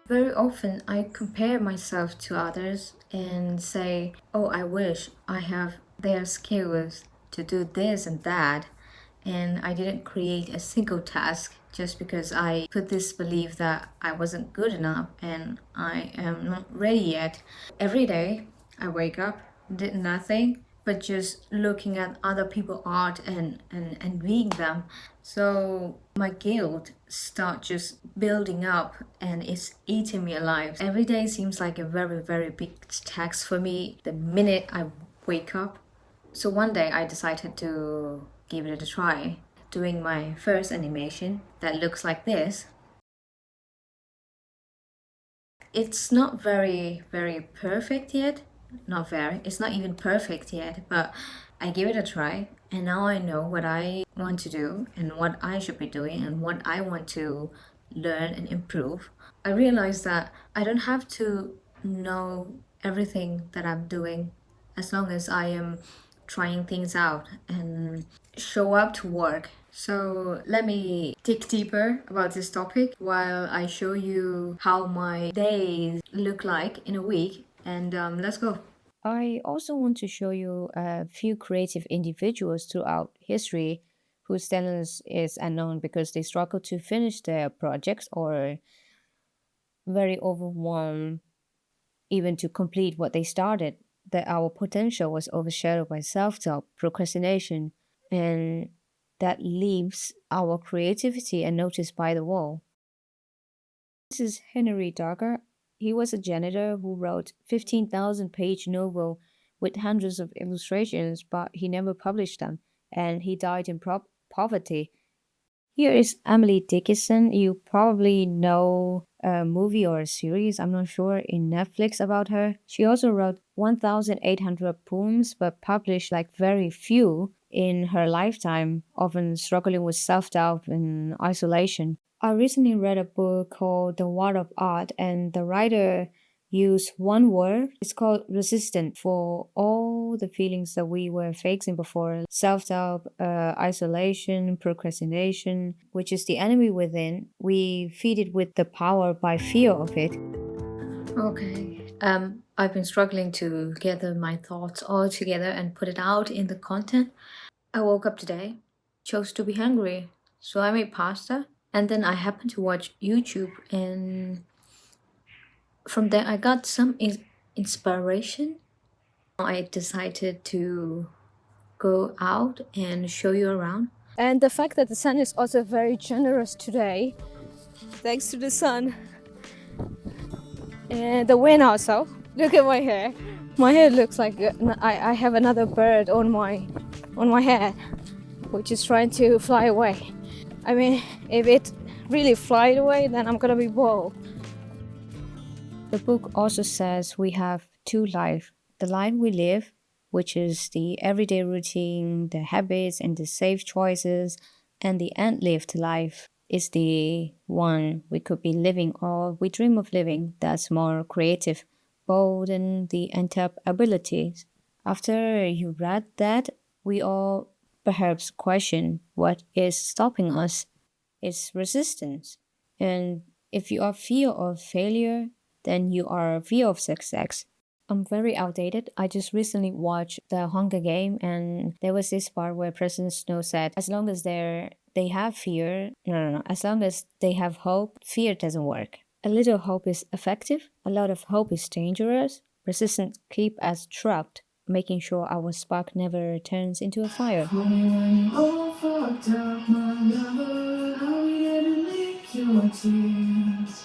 Very often I compare myself to others and say, oh, I wish I have their skills to do this and that. And I didn't create a single task just because I put this belief that I wasn't good enough and I am not ready yet. Every day I wake up, did nothing but just looking at other people's art and being them. So my guilt start just building up and it's eating me alive. Every day seems like a very, very big task for me the minute I wake up. So one day I decided to give it a try, doing my first animation that looks like this. It's not very, very perfect yet. Not very, it's not even perfect yet, but I give it a try and now I know what I want to do and what I should be doing and what I want to learn and improve. I realize that I don't have to know everything that I'm doing as long as I am trying things out and show up to work. So let me dig deeper about this topic while I show you how my days look like in a week. And let's go. I also want to show you a few creative individuals throughout history whose talents is unknown because they struggle to finish their projects or very overwhelmed even to complete what they started. That our potential was overshadowed by self-doubt, procrastination, and that leaves our creativity unnoticed by the wall. This is Henry Dagger. He was a janitor who wrote 15,000-page novel with hundreds of illustrations, but he never published them, and he died in poverty. Here is Emily Dickinson. You probably know a movie or a series, I'm not sure, in Netflix about her. She also wrote 1,800 poems, but published like very few in her lifetime, often struggling with self doubt and isolation. I recently read a book called The War of Art, and the writer used one word. It's called resistant for all the feelings that we were facing before self doubt, isolation, procrastination, which is the enemy within. We feed it with the power by fear of it. Okay. I've been struggling to gather my thoughts all together and put it out in the content. I woke up today, chose to be hungry, so I made pasta, and then I happened to watch YouTube, and from there I got some inspiration. I decided to go out and show you around. And the fact that the sun is also very generous today, thanks to the sun and the wind also. Look at my hair. My hair looks like I have another bird on my head, which is trying to fly away. I mean, if it really flies away, then I'm gonna be bold. The book also says we have two lives. The life we live, which is the everyday routine, the habits, and the safe choices, and the end-lived life is the one we could be living or we dream of living that's more creative, bold, and the untapped abilities. After you read that, we all perhaps question what is stopping us. It's resistance. And if you are fear of failure, then you are fear of success. I'm very outdated. I just recently watched The Hunger Game, and there was this part where President Snow said, as long as they have fear, no, as long as they have hope, fear doesn't work. A little hope is effective. A lot of hope is dangerous. Resistance keep us trapped, making sure our spark never turns into a fire. When you all fucked up, my lover, how we didn't make your tears.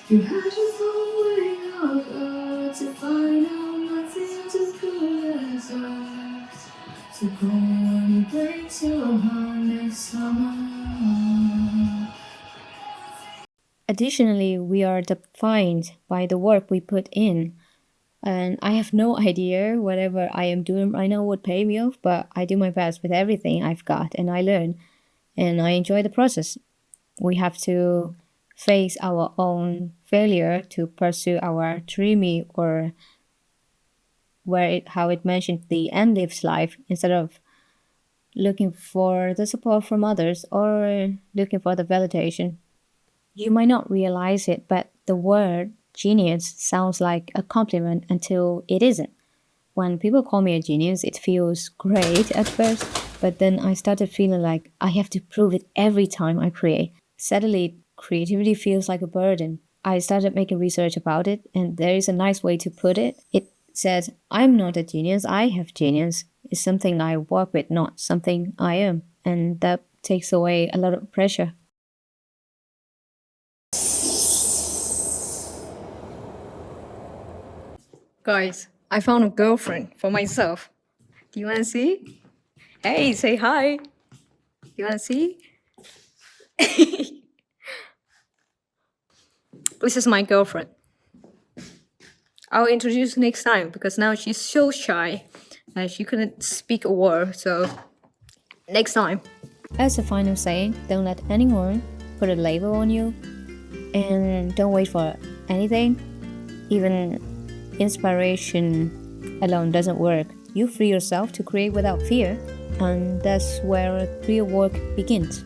You had your phone way out to find out nothing's as good as us. So go and break your heart next summer. Additionally, we are defined by the work we put in. And I have no idea whatever I am doing right now would pay me off, but I do my best with everything I've got and I learn and I enjoy the process. We have to face our own failure to pursue our dreamy or how it mentioned the end lives life instead of looking for the support from others or looking for the validation. You might not realize it, but the word genius sounds like a compliment until it isn't. When people call me a genius, it feels great at first, but then I started feeling like I have to prove it every time I create. Suddenly, creativity feels like a burden. I started making research about it, and there is a nice way to put it. It says, I'm not a genius, I have genius. It's something I work with, not something I am. And that takes away a lot of pressure. Guys, I found a girlfriend for myself. Do you want to see? Hey, say hi. Do you want to see? This is my girlfriend. I'll introduce next time because now she's so shy and she couldn't speak a word. So next time. As a final saying, don't let anyone put a label on you and don't wait for anything. Even inspiration alone doesn't work. You free yourself to create without fear, and that's where real work begins.